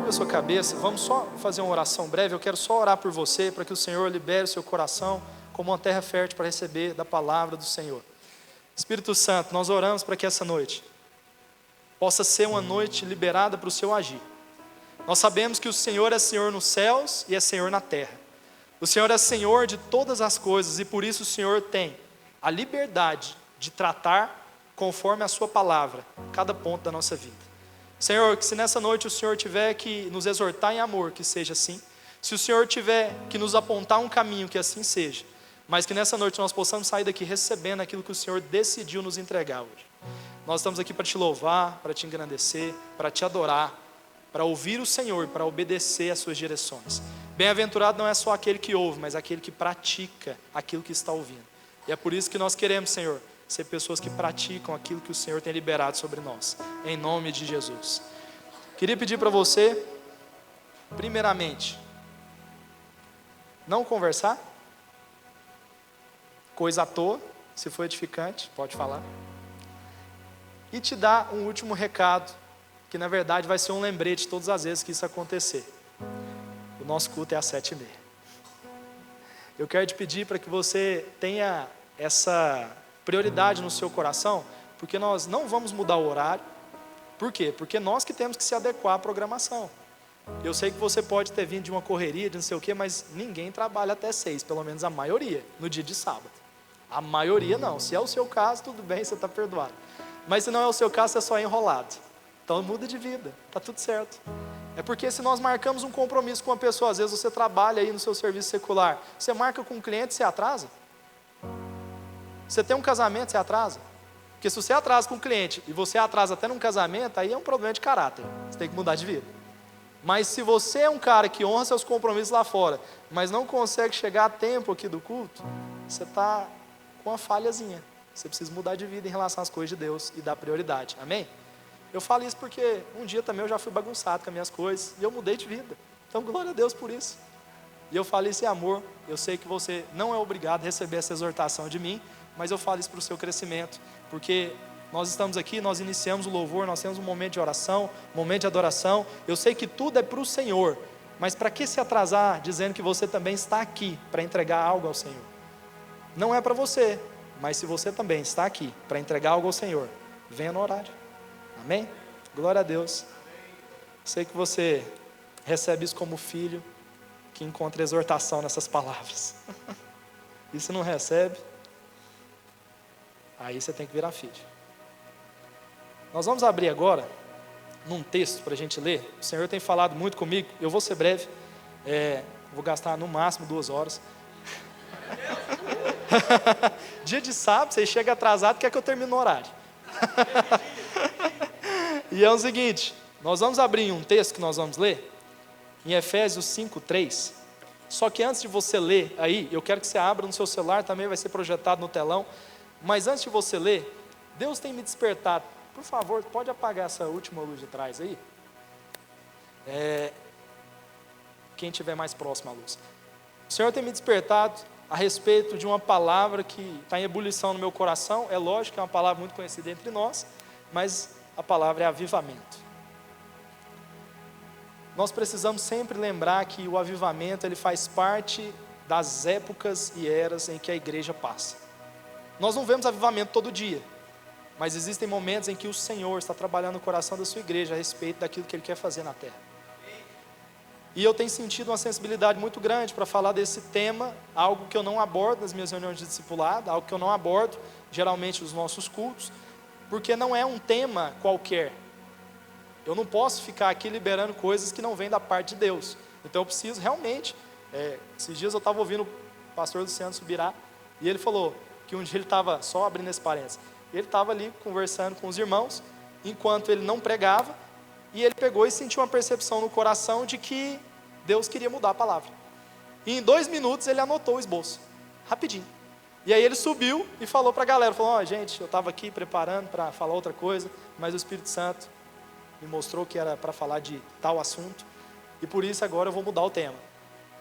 curva a sua cabeça, vamos só fazer uma oração breve. Eu quero só orar por você, para que o Senhor libere o seu coração como uma terra fértil para receber da palavra do Senhor. Espírito Santo, nós oramos para que essa noite possa ser uma noite liberada para o seu agir. Nós sabemos que o Senhor é Senhor nos céus e é Senhor na terra. O Senhor é Senhor de todas as coisas e por isso o Senhor tem a liberdade de tratar conforme a sua palavra cada ponto da nossa vida. Senhor, que se nessa noite o Senhor tiver que nos exortar em amor, que seja assim. Se o Senhor tiver que nos apontar um caminho, que assim seja. Mas que nessa noite nós possamos sair daqui recebendo aquilo que o Senhor decidiu nos entregar hoje. Nós estamos aqui para te louvar, para te engrandecer, para te adorar, para ouvir o Senhor, para obedecer às suas direções. Bem-aventurado não é só aquele que ouve, mas aquele que pratica aquilo que está ouvindo. E é por isso que nós queremos, Senhor, ser pessoas que praticam aquilo que o Senhor tem liberado sobre nós, em nome de Jesus. Queria pedir para você, primeiramente, não conversar, coisa à toa, se for edificante, pode falar, e te dar um último recado, que na verdade vai ser um lembrete todas as vezes que isso acontecer. O nosso culto é às 7h30. Eu quero te pedir para que você tenha essa prioridade no seu coração, porque nós não vamos mudar o horário. Por quê? Porque nós que temos que se adequar à programação. Eu sei que você pode ter vindo de uma correria, de não sei o quê, mas ninguém trabalha até 6, pelo menos a maioria, no dia de sábado. A maioria não. Se é o seu caso, tudo bem, você está perdoado. Mas se não é o seu caso, você é só enrolado. Então muda de vida, está tudo certo. É porque se nós marcamos um compromisso com uma pessoa, às vezes você trabalha aí no seu serviço secular, você marca com um cliente, você atrasa? Você tem um casamento, você atrasa? Porque se você atrasa com um cliente e você atrasa até num casamento, aí é um problema de caráter, você tem que mudar de vida. Mas se você é um cara que honra seus compromissos lá fora, mas não consegue chegar a tempo aqui do culto, você está com uma falhazinha. Você precisa mudar de vida em relação às coisas de Deus e dar prioridade, amém? Eu falo isso porque um dia também eu já fui bagunçado com as minhas coisas e eu mudei de vida. Então glória a Deus por isso. E eu falo isso em amor. Eu sei que você não é obrigado a receber essa exortação de mim, mas eu falo isso para o seu crescimento, porque nós estamos aqui, nós iniciamos o louvor, nós temos um momento de oração, um momento de adoração. Eu sei que tudo é para o Senhor, mas para que se atrasar dizendo que você também está aqui para entregar algo ao Senhor? Não é para você, mas se você também está aqui para entregar algo ao Senhor, venha no horário. Amém? Glória a Deus. Sei que você recebe isso como filho, que encontra exortação nessas palavras. E se não recebe, aí você tem que virar filho. Nós vamos abrir agora num texto para a gente ler. O Senhor tem falado muito comigo. Eu vou ser breve, vou gastar no máximo 2 horas. Dia de sábado, você chega atrasado, quer que eu termine no horário. E é o seguinte, nós vamos abrir um texto que nós vamos ler, em Efésios 5:3. Só que antes de você ler aí, eu quero que você abra no seu celular, também vai ser projetado no telão. Mas antes de você ler, Deus tem me despertado. Por favor, pode apagar essa última luz de trás aí? Quem estiver mais próximo à luz. O Senhor tem me despertado a respeito de uma palavra que está em ebulição no meu coração. É lógico que é uma palavra muito conhecida entre nós, mas a palavra é avivamento. Nós precisamos sempre lembrar que o avivamento ele faz parte das épocas e eras em que a igreja passa. Nós não vemos avivamento todo dia, mas existem momentos em que o Senhor está trabalhando no coração da sua igreja a respeito daquilo que Ele quer fazer na terra. E eu tenho sentido uma sensibilidade muito grande para falar desse tema, algo que eu não abordo nas minhas reuniões de discipulado, algo que eu não abordo geralmente nos nossos cultos, porque não é um tema qualquer. Eu não posso ficar aqui liberando coisas que não vêm da parte de Deus. Então eu preciso realmente, esses dias eu estava ouvindo o pastor Luciano Subirá, e ele falou que um dia ele estava, só abrindo esse parênteses, ele estava ali conversando com os irmãos, enquanto ele não pregava, e ele pegou e sentiu uma percepção no coração de que Deus queria mudar a palavra. E em 2 minutos ele anotou o esboço, rapidinho. E aí ele subiu e falou para a galera, falou, gente, eu estava aqui preparando para falar outra coisa, mas o Espírito Santo me mostrou que era para falar de tal assunto, e por isso agora eu vou mudar o tema.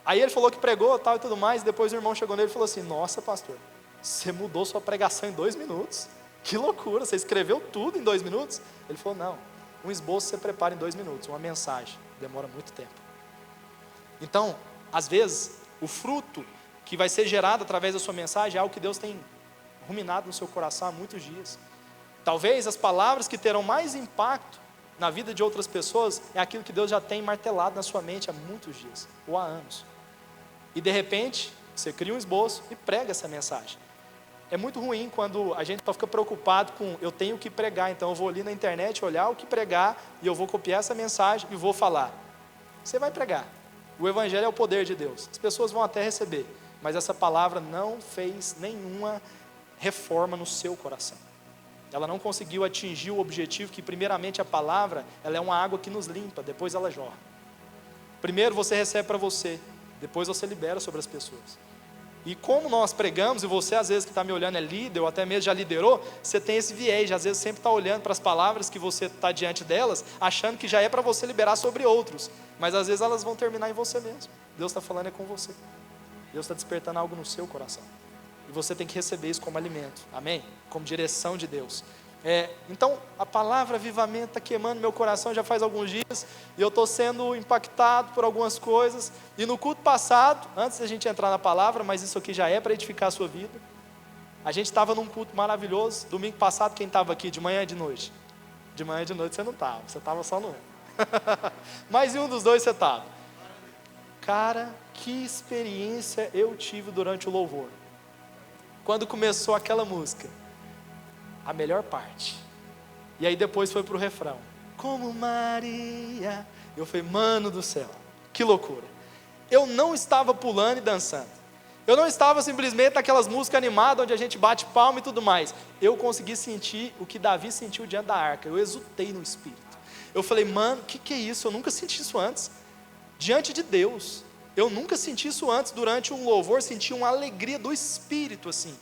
Aí ele falou que pregou tal e tudo mais, e depois o irmão chegou nele e falou assim, nossa pastor, você mudou sua pregação em 2 minutos? Que loucura, você escreveu tudo em 2 minutos? Ele falou, não, Um esboço você prepara em 2 minutos, uma mensagem demora muito tempo. Então, às vezes, o fruto que vai ser gerado através da sua mensagem é algo que Deus tem ruminado no seu coração há muitos dias. Talvez as palavras que terão mais impacto na vida de outras pessoas é aquilo que Deus já tem martelado na sua mente há muitos dias, ou há anos. E de repente, você cria um esboço e prega essa mensagem. É muito ruim quando a gente fica preocupado com, eu tenho que pregar, então eu vou ali na internet olhar o que pregar, e eu vou copiar essa mensagem e vou falar. Você vai pregar. O evangelho é o poder de Deus. As pessoas vão até receber, mas essa palavra não fez nenhuma reforma no seu coração. Ela não conseguiu atingir o objetivo que, primeiramente, a palavra, ela é uma água que nos limpa, depois ela jorra. Primeiro você recebe para você, depois você libera sobre as pessoas. E como nós pregamos, e você às vezes que está me olhando é líder, ou até mesmo já liderou, você tem esse viés, às vezes sempre está olhando para as palavras que você está diante delas, achando que já é para você liberar sobre outros, mas às vezes elas vão terminar em você mesmo. Deus está falando é com você. Deus está despertando algo no seu coração. E você tem que receber isso como alimento, amém? Como direção de Deus. Então, a palavra avivamento está queimando meu coração já faz alguns dias, e eu estou sendo impactado por algumas coisas, e no culto passado, antes da gente entrar na palavra, mas isso aqui já é para edificar a sua vida, a gente estava num culto maravilhoso. Domingo passado, quem estava aqui, de manhã e de noite? De manhã e de noite você não estava, você estava só no mas em um dos dois você estava. Cara, que experiência eu tive durante o louvor. Quando começou aquela música, a melhor parte, e aí depois foi para o refrão, como Maria, eu falei, mano do céu, que loucura. Eu não estava pulando e dançando, eu não estava simplesmente naquelas músicas animadas, onde a gente bate palma e tudo mais, eu consegui sentir o que Davi sentiu diante da arca, eu exultei no espírito, eu falei, mano, que é isso, eu nunca senti isso antes, diante de Deus, eu nunca senti isso antes, durante um louvor, senti uma alegria do espírito assim.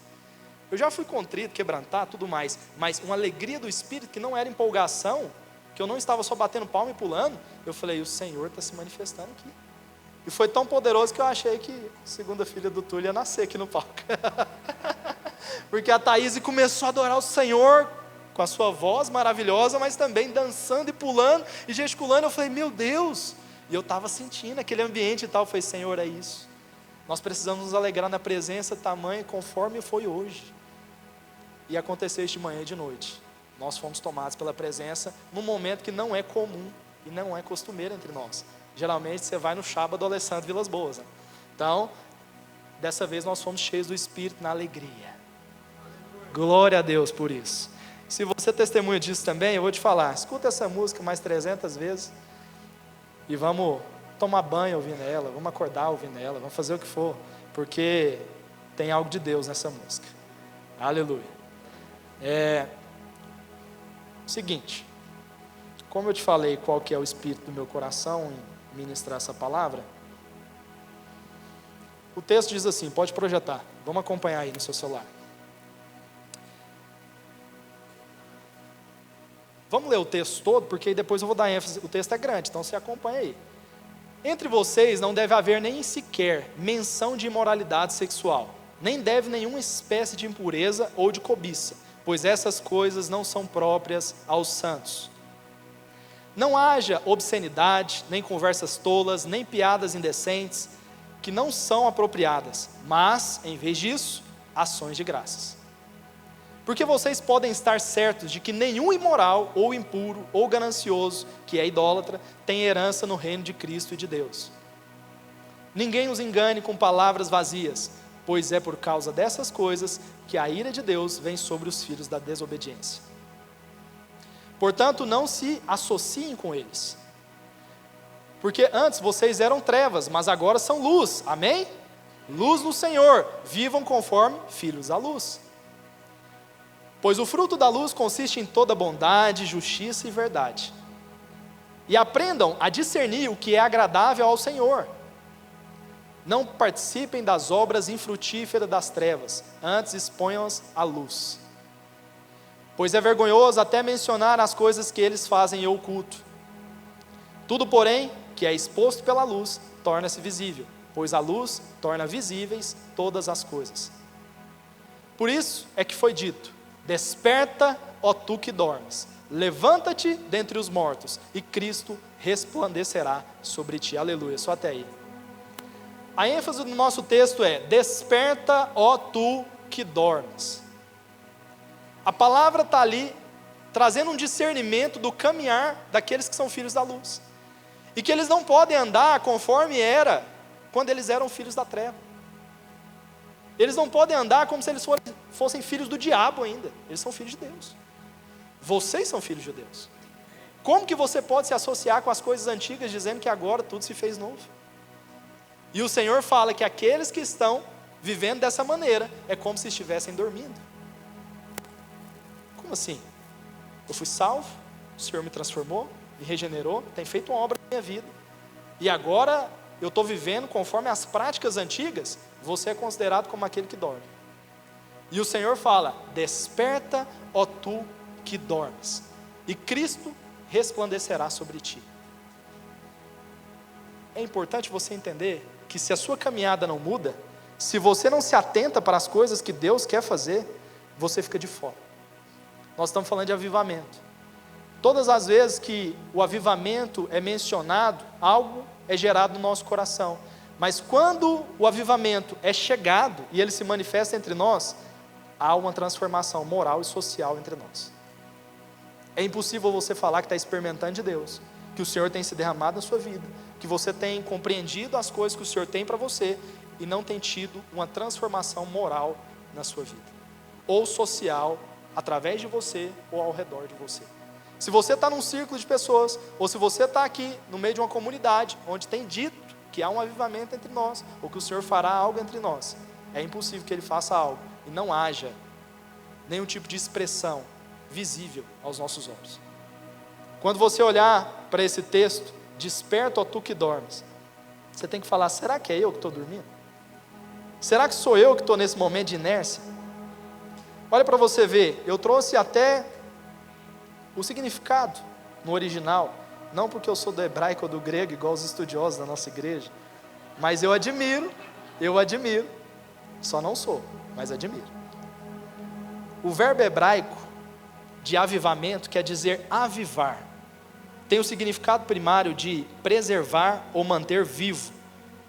Eu já fui contrito, quebrantado, tudo mais, mas uma alegria do espírito que não era empolgação, que eu não estava só batendo palma e pulando, eu falei, o Senhor está se manifestando aqui. E foi tão poderoso que eu achei que a segunda filha do Túlio ia nascer aqui no palco. Porque a Thaís começou a adorar o Senhor com a sua voz maravilhosa, mas também dançando e pulando e gesticulando. Eu falei, meu Deus! E eu estava sentindo aquele ambiente e tal. Eu falei, Senhor, é isso. Nós precisamos nos alegrar na presença tamanha conforme foi hoje. E aconteceu isso de manhã e de noite. Nós fomos tomados pela presença num momento que não é comum e não é costumeiro entre nós. Geralmente você vai no Chaba do Alessandro Vilas Boas, né? Então, dessa vez nós fomos cheios do Espírito na alegria. Glória a Deus por isso. Se você testemunha disso também, eu vou te falar, escuta essa música mais 300 vezes e vamos tomar banho ouvindo ela, vamos acordar ouvindo ela, vamos fazer o que for, porque tem algo de Deus nessa música. Aleluia. Seguinte, como eu te falei qual que é o espírito do meu coração em ministrar essa palavra, o texto diz assim, pode projetar, vamos acompanhar aí no seu celular. Vamos ler o texto todo, porque aí depois eu vou dar ênfase, o texto é grande, então você acompanha aí. Entre vocês não deve haver nem sequer menção de imoralidade sexual, nem deve nenhuma espécie de impureza ou de cobiça, pois essas coisas não são próprias aos santos. Não haja obscenidade, nem conversas tolas, nem piadas indecentes, que não são apropriadas, mas, em vez disso, ações de graças. Porque vocês podem estar certos de que nenhum imoral, ou impuro, ou ganancioso, que é idólatra, tem herança no reino de Cristo e de Deus. Ninguém os engane com palavras vazias, pois é por causa dessas coisas que a ira de Deus vem sobre os filhos da desobediência. Portanto, não se associem com eles, porque antes vocês eram trevas, mas agora são luz, amém? Luz no Senhor, vivam conforme filhos da luz. Pois o fruto da luz consiste em toda bondade, justiça e verdade. E aprendam a discernir o que é agradável ao Senhor. Não participem das obras infrutíferas das trevas, antes exponham-as à luz. Pois é vergonhoso até mencionar as coisas que eles fazem em oculto. Tudo, porém, que é exposto pela luz, torna-se visível, pois a luz torna visíveis todas as coisas. Por isso é que foi dito, desperta, ó tu que dormes, levanta-te dentre os mortos, e Cristo resplandecerá sobre ti. Aleluia, só até aí. A ênfase do nosso texto é: desperta, ó tu que dormes. A palavra está ali, trazendo um discernimento do caminhar daqueles que são filhos da luz, e que eles não podem andar conforme era quando eles eram filhos da treva. Eles não podem andar como se eles fossem filhos do diabo ainda. Eles são filhos de Deus. Vocês são filhos de Deus. Como que você pode se associar com as coisas antigas, dizendo que agora tudo se fez novo? E o Senhor fala que aqueles que estão vivendo dessa maneira é como se estivessem dormindo. Como assim? Eu fui salvo, o Senhor me transformou, me regenerou, tem feito uma obra na minha vida, e agora eu estou vivendo conforme as práticas antigas. Você é considerado como aquele que dorme. E o Senhor fala: desperta, ó tu que dormes, e Cristo resplandecerá sobre ti. É importante você entender que se a sua caminhada não muda, se você não se atenta para as coisas que Deus quer fazer, você fica de fora. Nós estamos falando de avivamento. Todas as vezes que o avivamento é mencionado, algo é gerado no nosso coração. Mas quando o avivamento é chegado e ele se manifesta entre nós, há uma transformação moral e social entre nós. É impossível você falar que está experimentando de Deus, que o Senhor tem se derramado na sua vida, que você tem compreendido as coisas que o Senhor tem para você, e não tem tido uma transformação moral na sua vida, ou social, através de você ou ao redor de você. Se você está num círculo de pessoas, ou se você está aqui no meio de uma comunidade, onde tem dito que há um avivamento entre nós, ou que o Senhor fará algo entre nós, é impossível que Ele faça algo e não haja nenhum tipo de expressão visível aos nossos olhos. Quando você olhar para esse texto, desperta, ó tu que dormes, você tem que falar: será que é eu que estou dormindo? Será que sou eu que estou nesse momento de inércia? Olha para você ver, eu trouxe até o significado no original, não porque eu sou do hebraico ou do grego, igual os estudiosos da nossa igreja, mas eu admiro, só não sou, mas admiro. O verbo hebraico de avivamento quer dizer avivar, tem o significado primário de preservar ou manter vivo.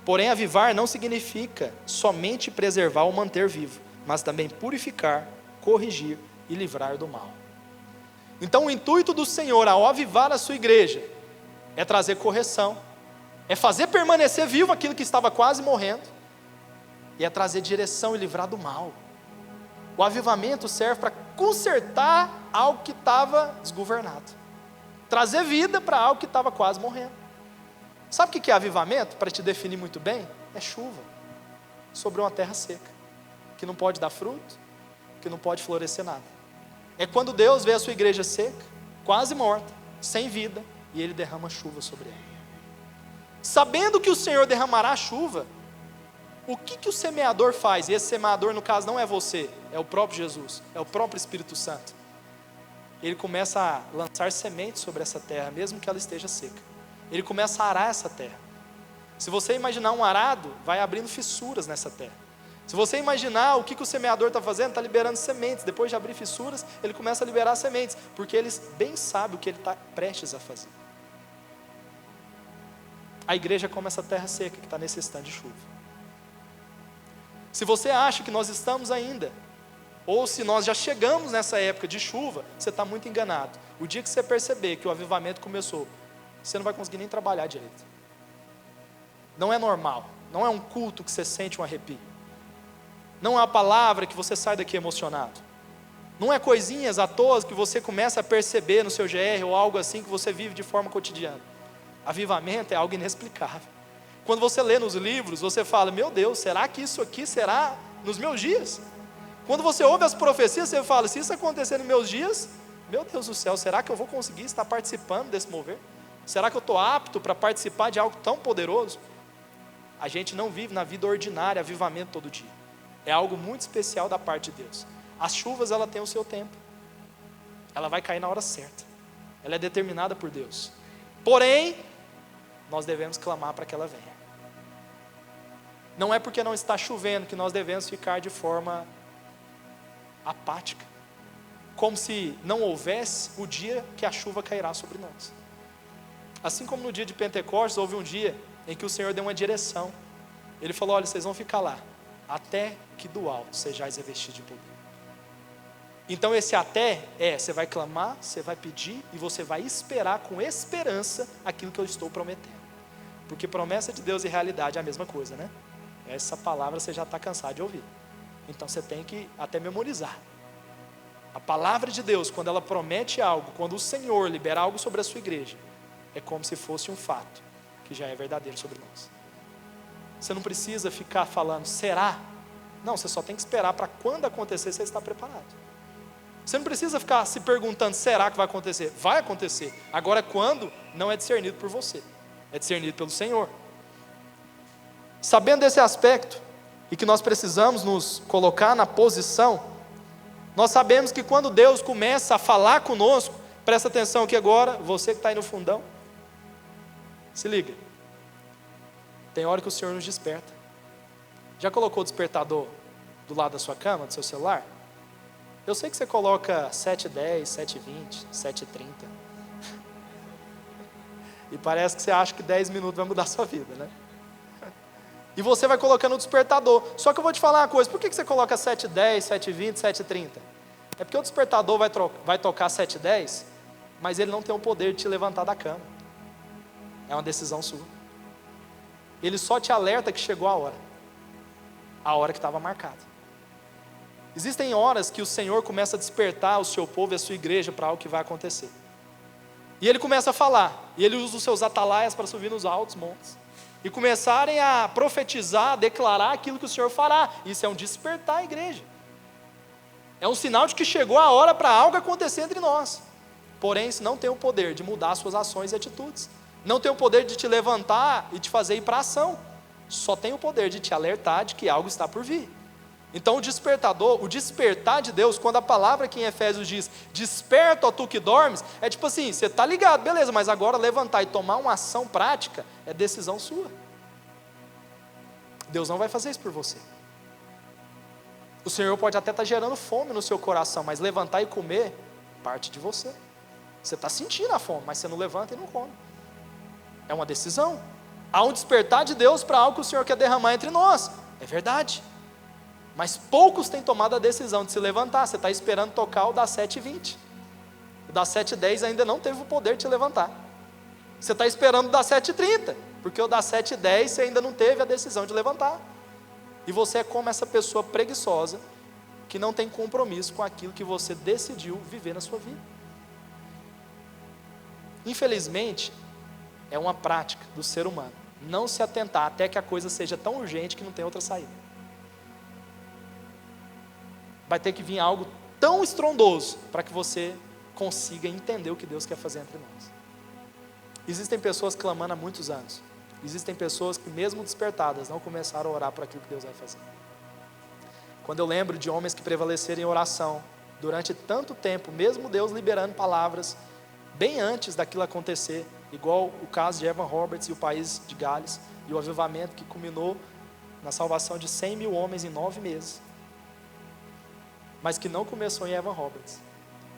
Porém, avivar não significa somente preservar ou manter vivo, mas também purificar, corrigir e livrar do mal. Então, o intuito do Senhor ao avivar a sua igreja é trazer correção, é fazer permanecer vivo aquilo que estava quase morrendo, e é trazer direção e livrar do mal. O avivamento serve para consertar algo que estava desgovernado, trazer vida para algo que estava quase morrendo. Sabe o que é avivamento? Para te definir muito bem, é chuva sobre uma terra seca, que não pode dar fruto, que não pode florescer nada. É quando Deus vê a sua igreja seca, quase morta, sem vida, e Ele derrama chuva sobre ela. Sabendo que o Senhor derramará chuva, o que o semeador faz? E esse semeador, no caso, não é você, é o próprio Jesus, é o próprio Espírito Santo. Ele começa a lançar sementes sobre essa terra, mesmo que ela esteja seca. Ele começa a arar essa terra. Se você imaginar um arado, vai abrindo fissuras nessa terra. Se você imaginar o que o semeador está fazendo, está liberando sementes. Depois de abrir fissuras, ele começa a liberar sementes, porque ele bem sabe o que ele está prestes a fazer. A igreja é como essa terra seca que está necessitando de chuva. Se você acha que nós estamos ainda, ou se nós já chegamos nessa época de chuva, você está muito enganado. O dia que você perceber que o avivamento começou, você não vai conseguir nem trabalhar direito. Não é normal, não é um culto que você sente um arrepio. Não é uma palavra que você sai daqui emocionado. Não é coisinhas à toa que você começa a perceber no seu GR ou algo assim que você vive de forma cotidiana. Avivamento é algo inexplicável. Quando você lê nos livros, você fala: meu Deus, será que isso aqui será nos meus dias? Quando você ouve as profecias, você fala: se isso acontecer nos meus dias, meu Deus do céu, será que eu vou conseguir estar participando desse mover? Será que eu estou apto para participar de algo tão poderoso? A gente não vive na vida ordinária avivamento todo dia. É algo muito especial da parte de Deus. As chuvas, ela tem o seu tempo. Ela vai cair na hora certa. Ela é determinada por Deus. Porém, nós devemos clamar para que ela venha. Não é porque não está chovendo que nós devemos ficar de forma apática. como se não houvesse o dia que a chuva cairá sobre nós. Assim como no dia de Pentecostes, houve um dia em que o Senhor deu uma direção. Ele falou: olha, vocês vão ficar lá, até que do alto sejais revestidos de poder. Então esse até você vai clamar, você vai pedir e você vai esperar com esperança aquilo que eu estou prometendo. Porque promessa de Deus e realidade é a mesma coisa, né? Essa palavra você já está cansado de ouvir. Então você tem que até memorizar. A palavra de Deus, quando ela promete algo, quando o Senhor libera algo sobre a sua igreja, é como se fosse um fato que já é verdadeiro sobre nós. Você não precisa ficar falando, será? Não, você só tem que esperar para quando acontecer, você estar preparado. Você não precisa ficar se perguntando, será que vai acontecer? Vai acontecer. Agora, quando, não é discernido por você, é discernido pelo Senhor. Sabendo desse aspecto, e que nós precisamos nos colocar na posição, nós sabemos que quando Deus começa a falar conosco, presta atenção aqui agora, você que está aí no fundão, se liga, tem hora que o Senhor nos desperta. Já colocou o despertador do lado da sua cama, do seu celular? Eu sei que você coloca 7h10, 7h20, 7h30. E parece que você acha que 10 minutos vai mudar a sua vida, né? E você vai colocando o despertador. Só que eu vou te falar uma coisa, por que você coloca 7h10, 7h20, 7h30? É porque o despertador vai tocar 7h10, mas ele não tem o poder de te levantar da cama. É uma decisão sua. Ele só te alerta que chegou a hora que estava marcada. Existem horas que o Senhor começa a despertar o seu povo e a sua igreja para algo que vai acontecer. E Ele começa a falar, e Ele usa os seus atalaias para subir nos altos montes, e começarem a profetizar, a declarar aquilo que o Senhor fará. Isso é um despertar a igreja. É um sinal de que chegou a hora para algo acontecer entre nós. Porém, isso não tem o poder de mudar as suas ações e atitudes. Não tem o poder de te levantar e te fazer ir para a ação. Só tem o poder de te alertar de que algo está por vir. Então o despertar de Deus, quando a palavra aqui em Efésios diz, desperta, ó tu que dormes, é tipo assim, você está ligado, beleza, mas agora levantar e tomar uma ação prática, é decisão sua. Deus não vai fazer isso por você. O Senhor pode até estar gerando fome no seu coração, mas levantar e comer, parte de você. Você está sentindo a fome, mas você não levanta e não come. É uma decisão. Há um despertar de Deus para algo que o Senhor quer derramar entre nós, é verdade. Mas poucos têm tomado a decisão de se levantar. Você está esperando tocar o das 7h20. O das 7h10 ainda não teve o poder de te levantar. Você está esperando o das 7h30, porque o das 7h10 você ainda não teve a decisão de levantar. E você é como essa pessoa preguiçosa, que não tem compromisso com aquilo que você decidiu viver na sua vida. Infelizmente, é uma prática do ser humano não se atentar até que a coisa seja tão urgente que não tem outra saída. Vai ter que vir algo tão estrondoso para que você consiga entender o que Deus quer fazer entre nós. Existem pessoas clamando há muitos anos. Existem pessoas que mesmo despertadas não começaram a orar por aquilo que Deus vai fazer. Quando eu lembro de homens que prevaleceram em oração durante tanto tempo, mesmo Deus liberando palavras bem antes daquilo acontecer, igual o caso de Evan Roberts e o país de Gales, e o avivamento que culminou na salvação de 100 mil homens em 9 meses. Mas que não começou em Evan Roberts,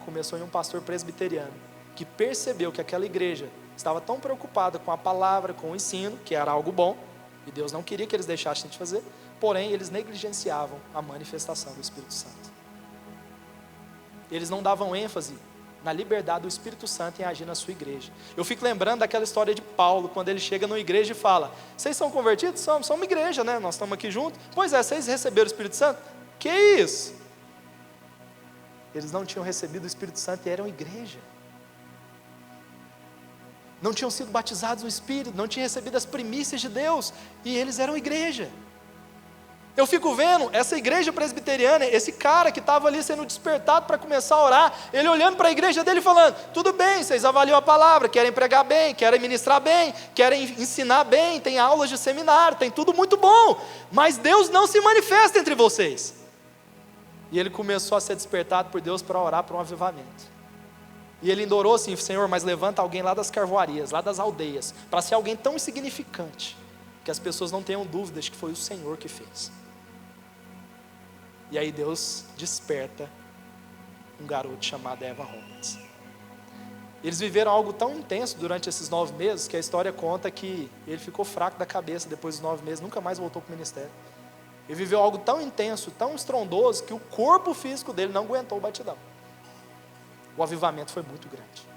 começou em um pastor presbiteriano, que percebeu que aquela igreja estava tão preocupada com a palavra, com o ensino, que era algo bom, e Deus não queria que eles deixassem de fazer, porém eles negligenciavam a manifestação do Espírito Santo. Eles não davam ênfase na liberdade do Espírito Santo em agir na sua igreja. Eu fico lembrando daquela história de Paulo, quando ele chega numa igreja e fala, vocês são convertidos? Somos uma igreja, né? Nós estamos aqui juntos. Pois é, vocês receberam o Espírito Santo? Que isso? Eles não tinham recebido o Espírito Santo e eram igreja. Não tinham sido batizados no Espírito, não tinham recebido as primícias de Deus, e eles eram igreja. Eu fico vendo essa igreja presbiteriana, esse cara que estava ali sendo despertado para começar a orar, ele olhando para a igreja dele falando, tudo bem, vocês avaliam a palavra, querem pregar bem, querem ministrar bem, querem ensinar bem, tem aulas de seminário, tem tudo muito bom, mas Deus não se manifesta entre vocês. E ele começou a ser despertado por Deus para orar por um avivamento. E ele orou assim, Senhor, mas levanta alguém lá das carvoarias, lá das aldeias, para ser alguém tão insignificante, que as pessoas não tenham dúvidas de que foi o Senhor que fez. E aí Deus desperta um garoto chamado Evan Roberts. Eles viveram algo tão intenso durante esses 9 meses, que a história conta que ele ficou fraco da cabeça depois dos 9 meses, nunca mais voltou para o ministério. Ele viveu algo tão intenso, tão estrondoso, que o corpo físico dele não aguentou o batidão. O avivamento foi muito grande.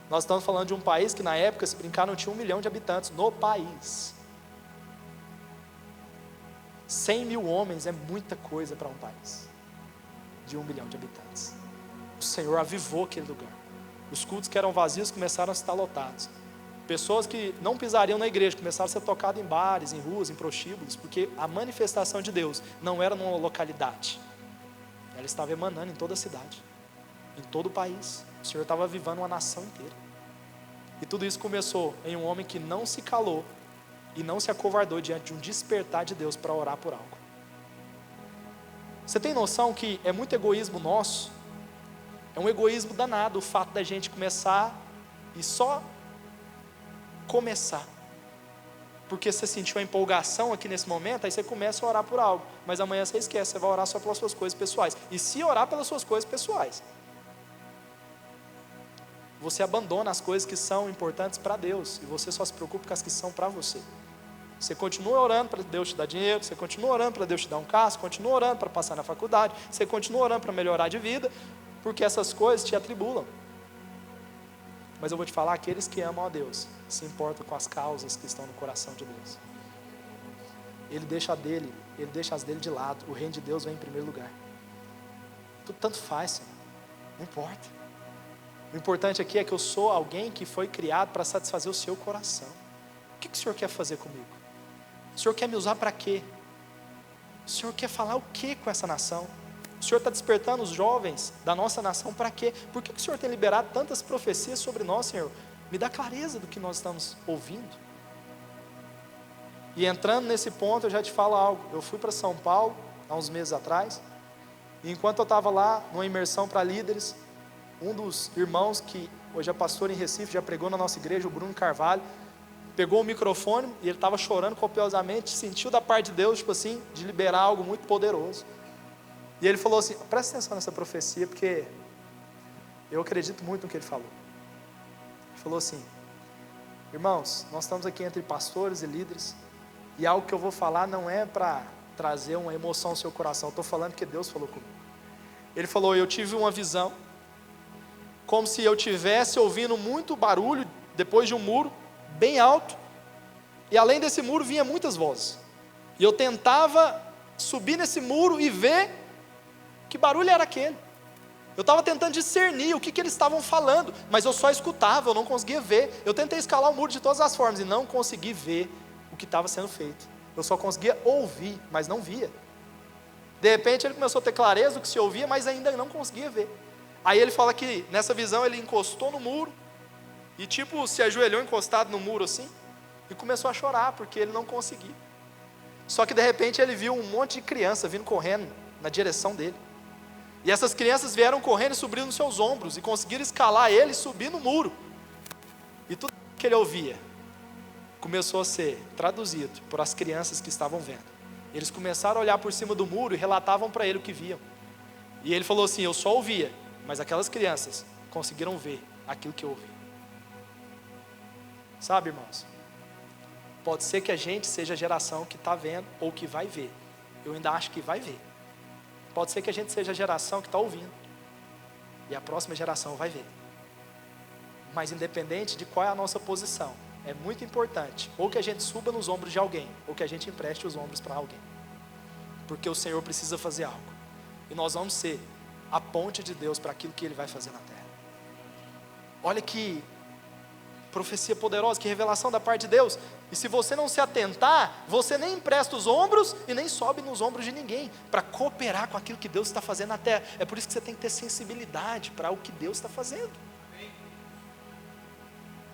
Nós estamos falando de um país que na época, se brincar, não tinha 1 milhão de habitantes no país. 100 mil homens é muita coisa para um país de 1 milhão de habitantes. O Senhor avivou aquele lugar. Os cultos que eram vazios começaram a estar lotados. Pessoas que não pisariam na igreja começaram a ser tocadas em bares, em ruas, em prostíbulos, porque a manifestação de Deus não era numa localidade. Ela estava emanando em toda a cidade, em todo o país. O Senhor estava avivando uma nação inteira. E tudo isso começou em um homem que não se calou e não se acovardou diante de um despertar de Deus para orar por algo. Você tem noção que é muito egoísmo nosso? É um egoísmo danado o fato da gente começar e só começar. Porque você sentiu a empolgação aqui nesse momento, aí você começa a orar por algo. Mas amanhã você esquece, você vai orar só pelas suas coisas pessoais. E se orar pelas suas coisas pessoais, você abandona as coisas que são importantes para Deus. E você só se preocupa com as que são para você. Você continua orando para Deus te dar dinheiro, você continua orando para Deus te dar um carro, você continua orando para passar na faculdade, você continua orando para melhorar de vida, porque essas coisas te atribulam. Mas eu vou te falar, aqueles que amam a Deus se importam com as causas que estão no coração de Deus. Ele deixa as dele de lado. O reino de Deus vem em primeiro lugar. Tudo tanto faz, Senhor. Não importa. O importante aqui é que eu sou alguém que foi criado para satisfazer o seu coração. O que o Senhor quer fazer comigo? O Senhor quer me usar para quê? O Senhor quer falar o que com essa nação? O Senhor está despertando os jovens da nossa nação para quê? Por que o Senhor tem liberado tantas profecias sobre nós, Senhor? Me dá clareza do que nós estamos ouvindo. E entrando nesse ponto, eu já te falo algo. Eu fui para São Paulo, há uns meses atrás, e enquanto eu estava lá, numa imersão para líderes, um dos irmãos que hoje é pastor em Recife, já pregou na nossa igreja, o Bruno Carvalho, pegou o microfone e ele estava chorando copiosamente, sentiu da parte de Deus, tipo assim, de liberar algo muito poderoso. E ele falou assim, presta atenção nessa profecia, porque eu acredito muito no que ele falou. Ele falou assim, irmãos, nós estamos aqui entre pastores e líderes, e algo que eu vou falar não é para trazer uma emoção ao seu coração, eu estou falando que Deus falou comigo. Ele falou, eu tive uma visão, como se eu estivesse ouvindo muito barulho, depois de um muro, bem alto, e além desse muro vinha muitas vozes, e eu tentava subir nesse muro e ver que barulho era aquele. Eu estava tentando discernir o que eles estavam falando, mas eu só escutava, eu não conseguia ver. Eu tentei escalar o muro de todas as formas e não consegui ver o que estava sendo feito. Eu só conseguia ouvir, mas não via. De repente ele começou a ter clareza do que se ouvia, mas ainda não conseguia ver. Aí ele fala que nessa visão ele encostou no muro e tipo se ajoelhou encostado no muro assim e começou a chorar porque ele não conseguia. Só que de repente ele viu um monte de criança vindo correndo na direção dele. E essas crianças vieram correndo e subindo nos seus ombros e conseguiram escalar ele e subir no muro. E tudo que ele ouvia começou a ser traduzido por as crianças que estavam vendo. Eles começaram a olhar por cima do muro e relatavam para ele o que viam. E ele falou assim, eu só ouvia, mas aquelas crianças conseguiram ver aquilo que eu ouvi. Sabe, irmãos? Pode ser que a gente seja a geração que está vendo ou que vai ver. Eu ainda acho que vai ver. Pode ser que a gente seja a geração que está ouvindo. E a próxima geração vai ver. Mas independente de qual é a nossa posição, é muito importante ou que a gente suba nos ombros de alguém, ou que a gente empreste os ombros para alguém. Porque o Senhor precisa fazer algo. E nós vamos ser a ponte de Deus para aquilo que Ele vai fazer na terra. Olha que profecia poderosa, que revelação da parte de Deus. E se você não se atentar, você nem empresta os ombros e nem sobe nos ombros de ninguém para cooperar com aquilo que Deus está fazendo na terra. É por isso que você tem que ter sensibilidade para o que Deus está fazendo.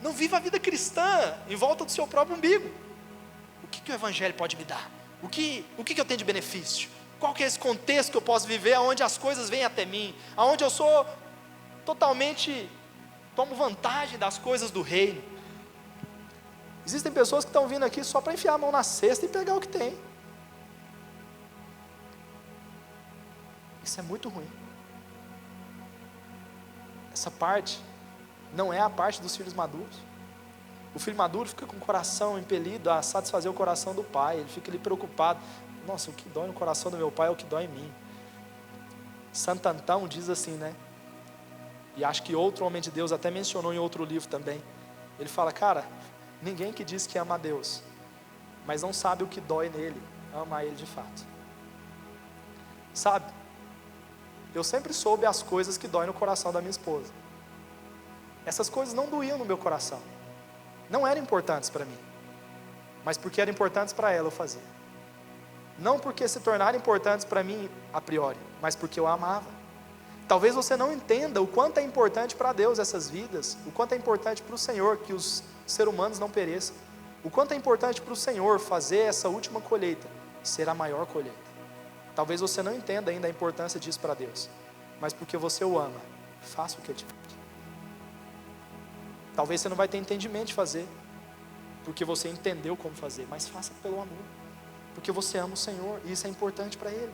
Não viva a vida cristã em volta do seu próprio umbigo. O que o Evangelho pode me dar? O que eu tenho de benefício? Qual que é esse contexto que eu posso viver, onde as coisas vêm até mim, onde eu sou totalmente, tomo vantagem das coisas do reino. Existem pessoas que estão vindo aqui só para enfiar a mão na cesta e pegar o que tem. Isso é muito ruim. essa parte não é a parte dos filhos maduros. O filho maduro fica com o coração impelido a satisfazer o coração do pai, ele fica ali preocupado. Nossa, o que dói no coração do meu pai é o que dói em mim. Santo Antão diz assim, né? E acho que outro homem de Deus até mencionou em outro livro também. Ele fala, cara, ninguém que diz que ama a Deus, mas não sabe o que dói nele, ama a Ele de fato. Sabe? Eu sempre soube as coisas que doem no coração da minha esposa. Essas coisas não doíam no meu coração. Não eram importantes para mim. Mas porque eram importantes para ela eu fazia. Não porque se tornaram importantes para mim a priori, mas porque eu a amava. Talvez você não entenda o quanto é importante para Deus essas vidas, o quanto é importante para o Senhor que os seres humanos não pereçam, o quanto é importante para o Senhor fazer essa última colheita ser a maior colheita. Talvez você não entenda ainda a importância disso para Deus, mas porque você o ama, faça o que Ele te pede. Talvez você não vai ter entendimento de fazer, porque você entendeu como fazer, mas faça pelo amor, porque você ama o Senhor e isso é importante para Ele.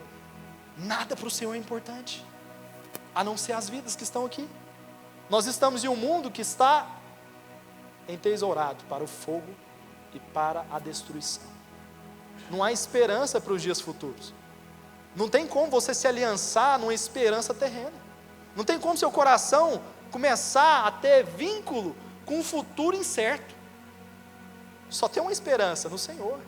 Nada para o Senhor é importante, a não ser as vidas que estão aqui. Nós estamos em um mundo que está entesourado para o fogo e para a destruição. Não há esperança para os dias futuros. Não tem como você se aliançar numa esperança terrena. Não tem como seu coração começar a ter vínculo com um futuro incerto. Só tem uma esperança no Senhor.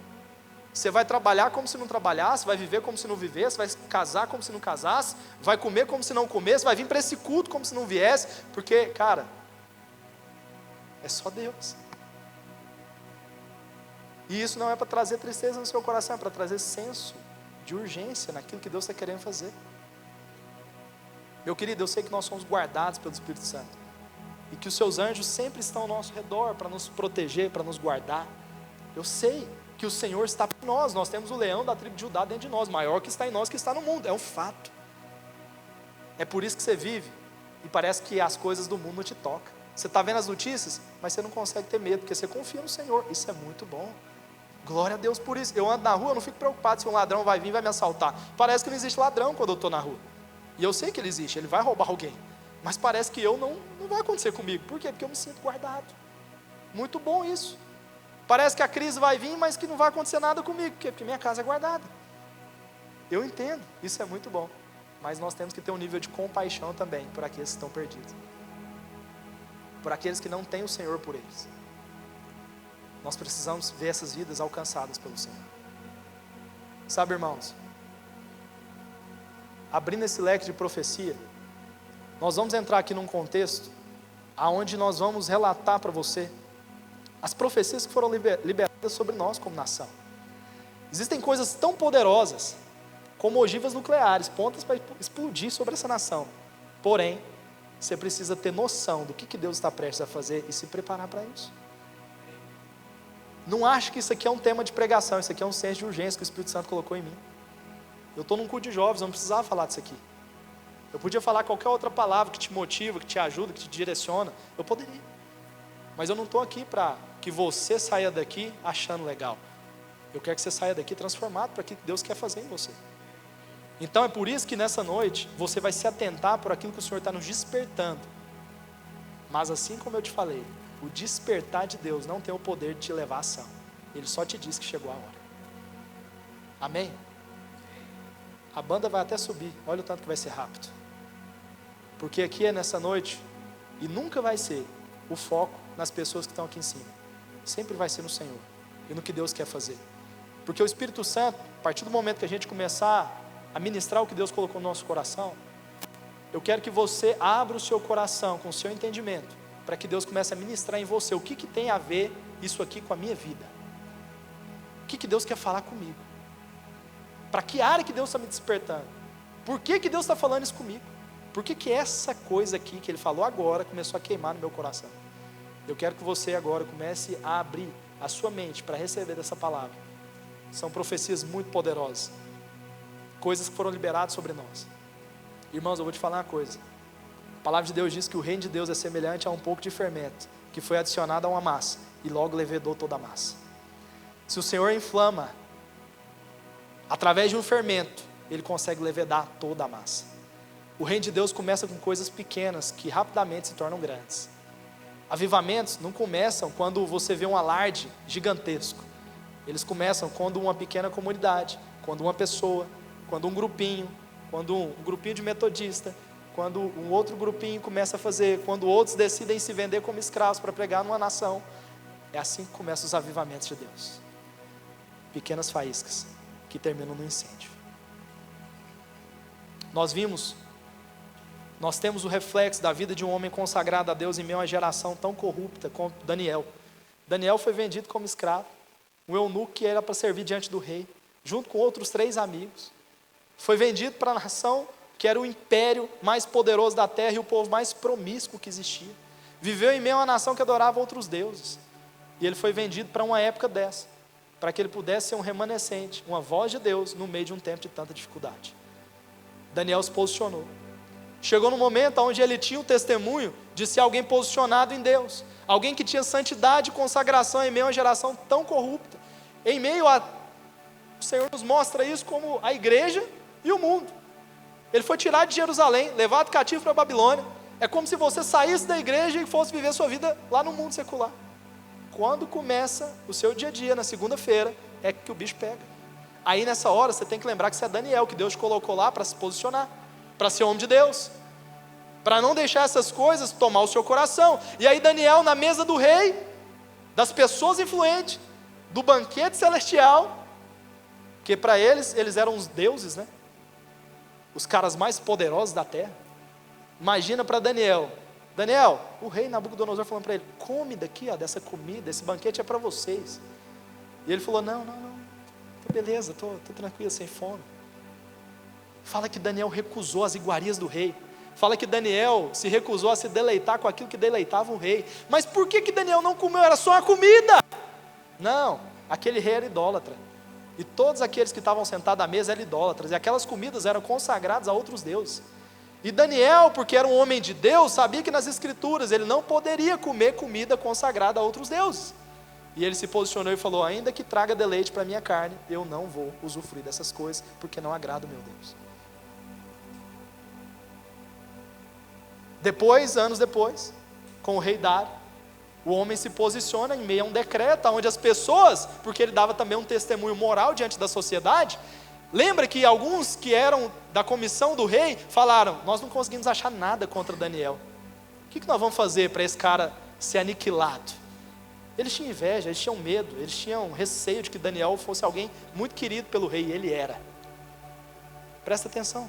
Você vai trabalhar como se não trabalhasse, vai viver como se não vivesse, vai casar como se não casasse, vai comer como se não comesse, vai vir para esse culto como se não viesse, porque, cara, é só Deus. E isso não é para trazer tristeza no seu coração, é para trazer senso de urgência naquilo que Deus está querendo fazer. Meu querido, eu sei que nós somos guardados pelo Espírito Santo e que os seus anjos sempre estão ao nosso redor para nos proteger, para nos guardar. Eu sei que o Senhor está por nós. Nós temos o leão da tribo de Judá dentro de nós, maior que está em nós, que está no mundo, é um fato. É por isso que você vive e parece que as coisas do mundo não te tocam. Você está vendo as notícias, mas você não consegue ter medo, porque você confia no Senhor. Isso é muito bom. Glória a Deus por isso. Eu ando na rua, eu não fico preocupado se um ladrão vai vir e vai me assaltar. Parece que não existe ladrão quando eu estou na rua. E eu sei que ele existe, ele vai roubar alguém. Mas parece que não vai acontecer comigo. Por quê? Porque eu me sinto guardado. Muito bom isso. Parece que a crise vai vir, mas que não vai acontecer nada comigo. Por quê? Porque minha casa é guardada. Eu entendo, isso é muito bom. Mas nós temos que ter um nível de compaixão também por aqueles que estão perdidos. Por aqueles que não têm o Senhor por eles. Nós precisamos ver essas vidas alcançadas pelo Senhor. Sabe, irmãos, abrindo esse leque de profecia, nós vamos entrar aqui num contexto aonde nós vamos relatar para você as profecias que foram liberadas sobre nós como nação. Existem coisas tão poderosas como ogivas nucleares, pontas para explodir sobre essa nação. Porém, você precisa ter noção do que Deus está prestes a fazer e se preparar para isso. Não acho que isso aqui é um tema de pregação, isso aqui é um senso de urgência que o Espírito Santo colocou em mim. Eu estou num culto de jovens, eu não precisava falar disso aqui. Eu podia falar qualquer outra palavra que te motiva, que te ajuda, que te direciona. Eu poderia. Mas eu não estou aqui para que você saia daqui achando legal. Eu quero que você saia daqui transformado para aquilo que Deus quer fazer em você. Então é por isso que nessa noite você vai se atentar por aquilo que o Senhor está nos despertando. Mas assim como eu te falei, o despertar de Deus não tem o poder de te levar à ação. Ele só te diz que chegou a hora. Amém? A banda vai até subir, olha o tanto que vai ser rápido. Porque aqui é nessa noite, e nunca vai ser o foco nas pessoas que estão aqui em cima. Sempre vai ser no Senhor e no que Deus quer fazer. Porque o Espírito Santo, a partir do momento que a gente começar a ministrar o que Deus colocou no nosso coração, eu quero que você abra o seu coração com o seu entendimento, para que Deus comece a ministrar em você o que tem a ver isso aqui com a minha vida. O que Deus quer falar comigo? Para que área que Deus está me despertando? Por que Deus está falando isso comigo? Por que essa coisa aqui que Ele falou agora começou a queimar no meu coração? Eu quero que você agora comece a abrir a sua mente para receber dessa palavra. São profecias muito poderosas. Coisas que foram liberadas sobre nós. Irmãos, eu vou te falar uma coisa. A palavra de Deus diz que o reino de Deus é semelhante a um pouco de fermento, que foi adicionado a uma massa, e logo levedou toda a massa. Se o Senhor inflama, através de um fermento, Ele consegue levedar toda a massa. O reino de Deus começa com coisas pequenas que rapidamente se tornam grandes. Avivamentos não começam quando você vê um alarde gigantesco. Eles começam quando uma pequena comunidade, quando uma pessoa, quando um grupinho de metodista, quando um outro grupinho começa a fazer, quando outros decidem se vender como escravos para pregar numa nação. É assim que começam os avivamentos de Deus. Pequenas faíscas que terminam no incêndio. Nós temos o reflexo da vida de um homem consagrado a Deus em meio a uma geração tão corrupta como Daniel. Daniel foi vendido como escravo, um eunuco que era para servir diante do rei, junto com outros 3 amigos. Foi vendido para a nação que era o império mais poderoso da terra e o povo mais promíscuo que existia. Viveu em meio a uma nação que adorava outros deuses. E ele foi vendido para uma época dessa, para que ele pudesse ser um remanescente, uma voz de Deus no meio de um tempo de tanta dificuldade. Daniel se posicionou. Chegou no momento onde ele tinha o testemunho de ser alguém posicionado em Deus, alguém que tinha santidade e consagração em meio a uma geração tão corrupta. O Senhor nos mostra isso como a igreja e o mundo. Ele foi tirado de Jerusalém, levado cativo para a Babilônia. É como se você saísse da igreja e fosse viver sua vida lá no mundo secular. Quando começa o seu dia a dia, na segunda-feira, é que o bicho pega. Aí nessa hora você tem que lembrar que você é Daniel, que Deus te colocou lá para se posicionar, para ser homem de Deus, para não deixar essas coisas tomar o seu coração. E aí Daniel na mesa do rei, das pessoas influentes, do banquete celestial, que para eles eram os deuses, né? Os caras mais poderosos da terra. Imagina para Daniel, o rei Nabucodonosor falando para ele, come daqui, dessa comida, esse banquete é para vocês. E ele falou, não, beleza, estou tranquilo, sem fome. Fala que Daniel recusou as iguarias do rei. Fala que Daniel se recusou a se deleitar com aquilo que deleitava o rei. Mas por que Daniel não comeu? Era só a comida. Não, aquele rei era idólatra. E todos aqueles que estavam sentados à mesa eram idólatras. E aquelas comidas eram consagradas a outros deuses. E Daniel, porque era um homem de Deus, sabia que nas escrituras ele não poderia comer comida consagrada a outros deuses. E ele se posicionou e falou, ainda que traga deleite para a minha carne, eu não vou usufruir dessas coisas, porque não agrada o meu Deus. Anos depois, com o rei Dário, o homem se posiciona em meio a um decreto, onde as pessoas, porque ele dava também um testemunho moral diante da sociedade, lembra que alguns que eram da comissão do rei, falaram, nós não conseguimos achar nada contra Daniel, o que nós vamos fazer para esse cara ser aniquilado? Eles tinham inveja, eles tinham medo, eles tinham receio de que Daniel fosse alguém muito querido pelo rei, e ele era. Presta atenção.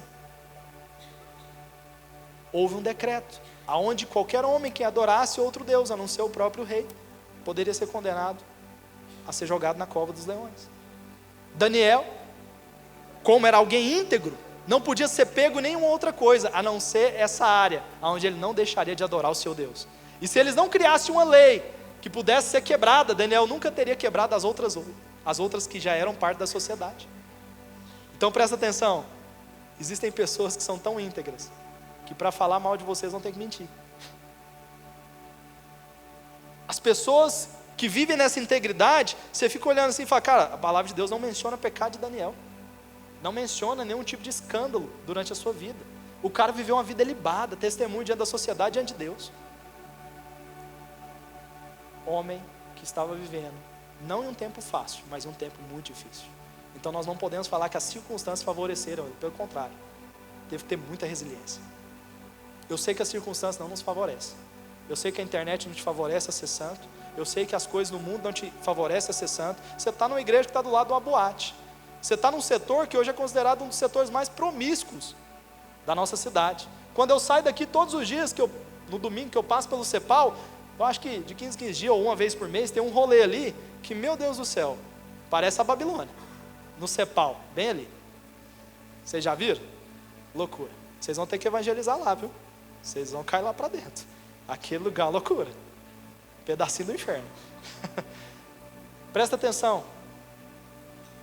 Houve um decreto, aonde qualquer homem que adorasse outro Deus, a não ser o próprio rei, poderia ser condenado a ser jogado na cova dos leões. Daniel, como era alguém íntegro, não podia ser pego em nenhuma outra coisa, a não ser essa área, onde ele não deixaria de adorar o seu Deus. E se eles não criassem uma lei que pudesse ser quebrada, Daniel nunca teria quebrado as outras que já eram parte da sociedade. Então presta atenção, existem pessoas que são tão íntegras, que para falar mal de vocês não tem que mentir. As pessoas que vivem nessa integridade, você fica olhando assim e fala, cara, a palavra de Deus não menciona pecado de Daniel, não menciona nenhum tipo de escândalo durante a sua vida. O cara viveu uma vida ilibada, testemunho diante da sociedade, diante de Deus. Homem que estava vivendo, não em um tempo fácil, mas em um tempo muito difícil. Então nós não podemos falar que as circunstâncias favoreceram ele, pelo contrário, teve que ter muita resiliência. Eu sei que as circunstâncias não nos favorecem, eu sei que a internet não te favorece a ser santo, eu sei que as coisas no mundo não te favorecem a ser santo. Você está numa igreja que está do lado de uma boate, você está num setor que hoje é considerado um dos setores mais promíscuos da nossa cidade. Quando eu saio daqui todos os dias, no domingo que eu passo pelo Cepal, eu acho que de 15 em 15 dias ou uma vez por mês, tem um rolê ali, que meu Deus do céu, parece a Babilônia, no Cepal, bem ali. Vocês já viram? Loucura. Vocês vão ter que evangelizar lá, viu? Vocês vão cair lá para dentro. Aquele lugar é loucura. Pedacinho do inferno. Presta atenção.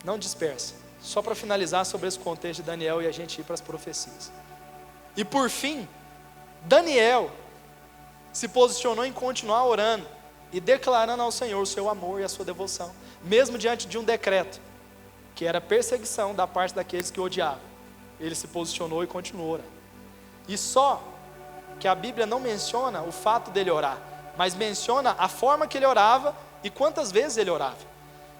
Não dispersa. Só para finalizar sobre esse contexto de Daniel e a gente ir para as profecias. E por fim, Daniel se posicionou em continuar orando e declarando ao Senhor o seu amor e a sua devoção, mesmo diante de um decreto, que era perseguição da parte daqueles que odiavam. Ele se posicionou e continuou orando. E só que a Bíblia não menciona o fato dele orar, mas menciona a forma que ele orava e quantas vezes ele orava.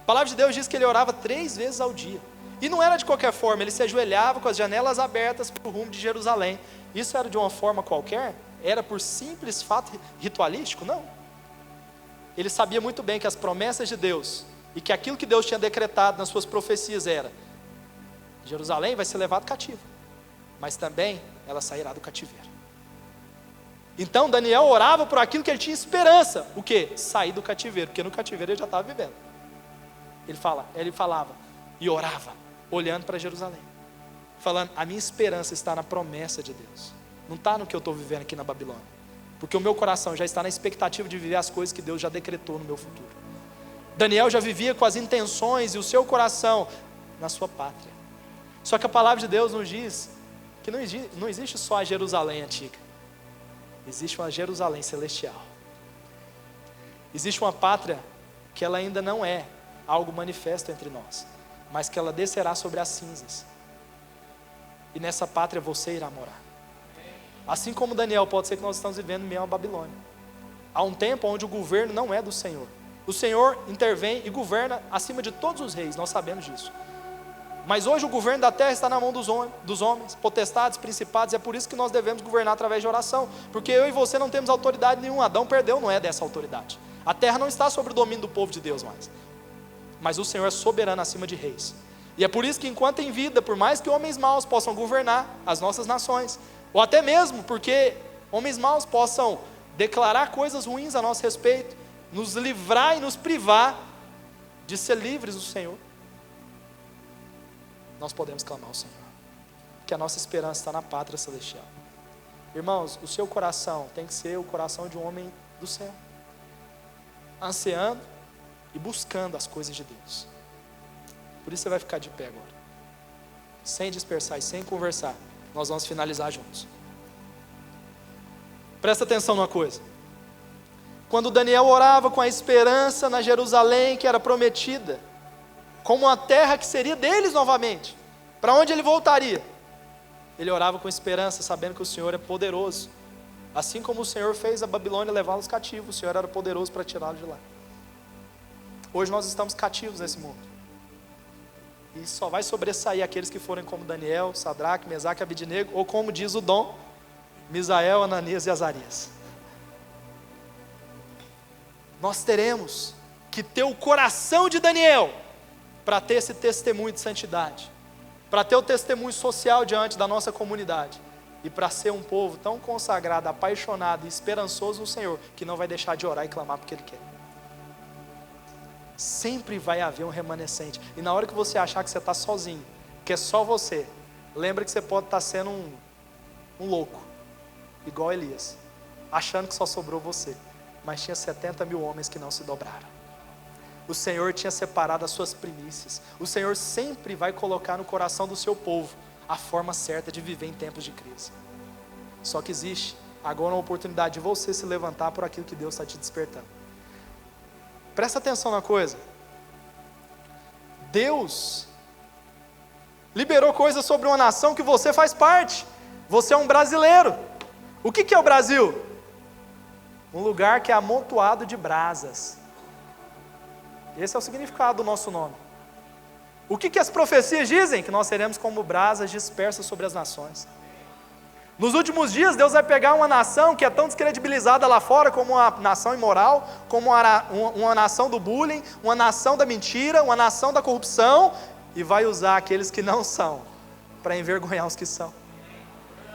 A palavra de Deus diz que ele orava 3 vezes ao dia. E não era de qualquer forma, ele se ajoelhava com as janelas abertas para o rumo de Jerusalém. Isso era de uma forma qualquer? Era por simples fato ritualístico? Não. Ele sabia muito bem que as promessas de Deus e que aquilo que Deus tinha decretado nas suas profecias era: Jerusalém vai ser levado cativo, mas também ela sairá do cativeiro. Então Daniel orava por aquilo que ele tinha esperança. O quê? Sair do cativeiro, porque no cativeiro ele já estava vivendo. Ele falava e orava, olhando para Jerusalém, falando: a minha esperança está na promessa de Deus, não está no que eu estou vivendo aqui na Babilônia, porque o meu coração já está na expectativa de viver as coisas que Deus já decretou no meu futuro. Daniel já vivia com as intenções e o seu coração na sua pátria. Só que a palavra de Deus nos diz que não existe só a Jerusalém antiga, existe uma Jerusalém celestial. Existe uma pátria que ela ainda não é algo manifesto entre nós, mas que ela descerá sobre as cinzas, e nessa pátria você irá morar. Assim como Daniel, pode ser que nós estamos vivendo meio a Babilônia. Há um tempo onde o governo não é do Senhor. O Senhor intervém e governa acima de todos os reis, nós sabemos disso. Mas hoje o governo da terra está na mão dos homens, potestades, principados, e é por isso que nós devemos governar através de oração, porque eu e você não temos autoridade nenhuma. Adão perdeu, não é dessa autoridade. A terra não está sob o domínio do povo de Deus mais, mas o Senhor é soberano acima de reis. E é por isso que enquanto em vida, por mais que homens maus possam governar as nossas nações, ou até mesmo porque homens maus possam declarar coisas ruins a nosso respeito, nos livrar e nos privar de ser livres do Senhor, nós podemos clamar ao Senhor, que a nossa esperança está na pátria celestial. Irmãos, o seu coração tem que ser o coração de um homem do céu, ansiando e buscando as coisas de Deus. Por isso você vai ficar de pé agora, sem dispersar e sem conversar. Nós vamos finalizar juntos. Presta atenção numa coisa. Quando Daniel orava com a esperança na Jerusalém que era prometida, como uma terra que seria deles novamente, para onde ele voltaria? Ele orava com esperança, sabendo que o Senhor é poderoso. Assim como o Senhor fez a Babilônia levá-los cativos, o Senhor era poderoso para tirá-los de lá. Hoje nós estamos cativos nesse mundo, e só vai sobressair aqueles que forem como Daniel, Sadraque, Mesaque e Abednego, ou como diz o Dom, Misael, Ananias e Azarias. Nós teremos que ter o coração de Daniel para ter esse testemunho de santidade, para ter o testemunho social diante da nossa comunidade, e para ser um povo tão consagrado, apaixonado e esperançoso no Senhor, que não vai deixar de orar e clamar porque Ele quer. Sempre vai haver um remanescente, e na hora que você achar que você está sozinho, que é só você, lembra que você pode estar sendo um louco, igual Elias, achando que só sobrou você, mas tinha 70 mil homens que não se dobraram. O Senhor tinha separado as suas primícias. O Senhor sempre vai colocar no coração do seu povo a forma certa de viver em tempos de crise. Só que existe agora uma oportunidade de você se levantar por aquilo que Deus está te despertando. Presta atenção na coisa. Deus liberou coisas sobre uma nação que você faz parte. Você é um brasileiro. O que é o Brasil? Um lugar que é amontoado de brasas. Esse é o significado do nosso nome. O que as profecias dizem? Que nós seremos como brasas dispersas sobre as nações. Nos últimos dias, Deus vai pegar uma nação que é tão descredibilizada lá fora como uma nação imoral, como uma nação do bullying, uma nação da mentira, uma nação da corrupção, e vai usar aqueles que não são, para envergonhar os que são.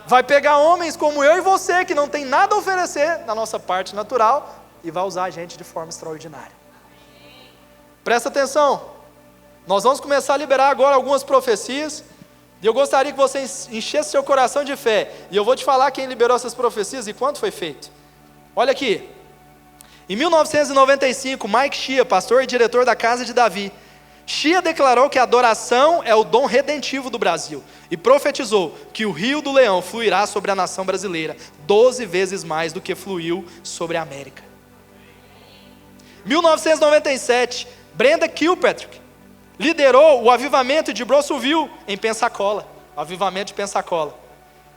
Vai pegar homens como eu e você, que não tem nada a oferecer na nossa parte natural, e vai usar a gente de forma extraordinária. Presta atenção, nós vamos começar a liberar agora algumas profecias, e eu gostaria que você enchesse seu coração de fé, e eu vou te falar quem liberou essas profecias e quanto foi feito. Olha aqui, em 1995, Mike Shea, pastor e diretor da Casa de Davi, Shea declarou que a adoração é o dom redentivo do Brasil, e profetizou que o Rio do Leão fluirá sobre a nação brasileira, 12 vezes mais do que fluiu sobre a América. 1997, Brenda Kilpatrick liderou o avivamento de Brusselsville, em Pensacola. O avivamento de Pensacola.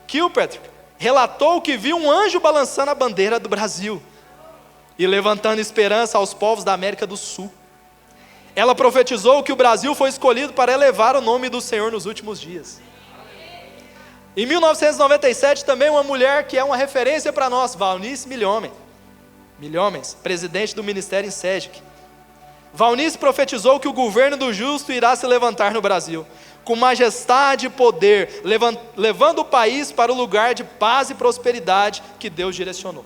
Kilpatrick relatou que viu um anjo balançando a bandeira do Brasil e levantando esperança aos povos da América do Sul. Ela profetizou que o Brasil foi escolhido para elevar o nome do Senhor nos últimos dias. Em 1997, também uma mulher que é uma referência para nós, Valnice Milhomens, presidente do Ministério em SEDIC. Valnice profetizou que o governo do justo irá se levantar no Brasil, com majestade e poder, levando o país para o lugar de paz e prosperidade que Deus direcionou.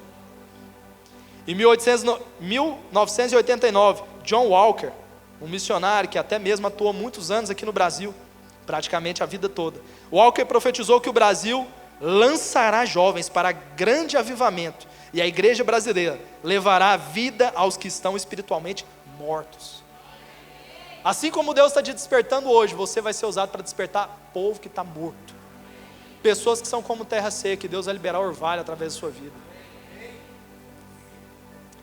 Em 1989, John Walker, um missionário que até mesmo atuou muitos anos aqui no Brasil, praticamente a vida toda, Walker profetizou que o Brasil lançará jovens para grande avivamento, e a igreja brasileira levará vida aos que estão espiritualmente mortos. Assim como Deus está te despertando hoje, você vai ser usado para despertar povo que está morto, pessoas que são como terra seca, e Deus vai liberar orvalho através da sua vida.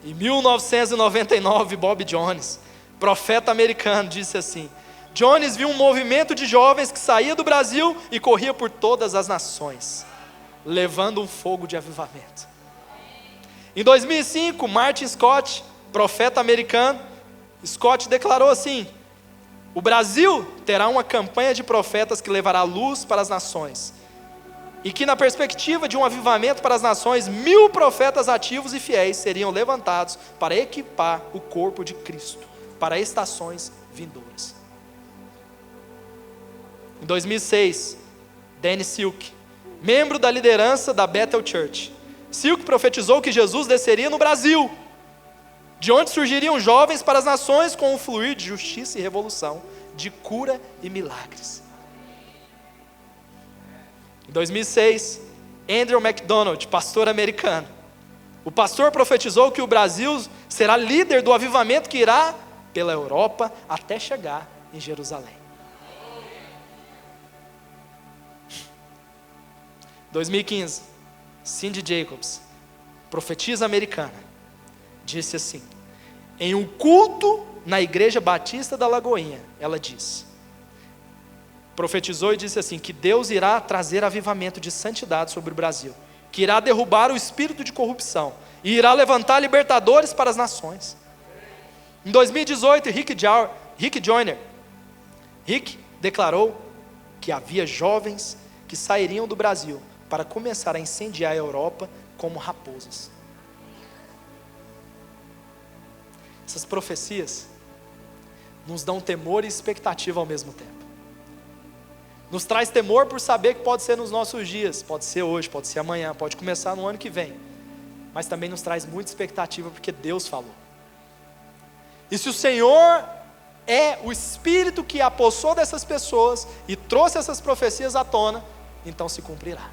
Em 1999, Bob Jones, profeta americano, disse assim: Jones viu um movimento de jovens que saía do Brasil e corria por todas as nações, levando um fogo de avivamento. Em 2005, Martin Scott, profeta americano, Scott declarou assim: o Brasil terá uma campanha de profetas que levará luz para as nações, e que na perspectiva de um avivamento para as nações, 1000 profetas ativos e fiéis seriam levantados para equipar o corpo de Cristo para estações vindouras. Em 2006, Danny Silk, membro da liderança da Bethel Church, Silk profetizou que Jesus desceria no Brasil, de onde surgiriam jovens para as nações com um fluir de justiça e revolução, de cura e milagres. Em 2006, Andrew MacDonald, pastor americano, o pastor profetizou que o Brasil será líder do avivamento que irá pela Europa até chegar em Jerusalém. 2015, Cindy Jacobs, profetisa americana, disse assim: em um culto na Igreja Batista da Lagoinha, ela profetizou e disse assim, que Deus irá trazer avivamento de santidade sobre o Brasil, que irá derrubar o espírito de corrupção e irá levantar libertadores para as nações. Em 2018, Rick Joyner declarou que havia jovens que sairiam do Brasil para começar a incendiar a Europa como raposas. Essas profecias nos dão temor e expectativa ao mesmo tempo. Nos traz temor por saber que pode ser nos nossos dias, pode ser hoje, pode ser amanhã, pode começar no ano que vem. Mas também nos traz muita expectativa porque Deus falou. E se o Senhor é o Espírito que apossou dessas pessoas e trouxe essas profecias à tona, então se cumprirá.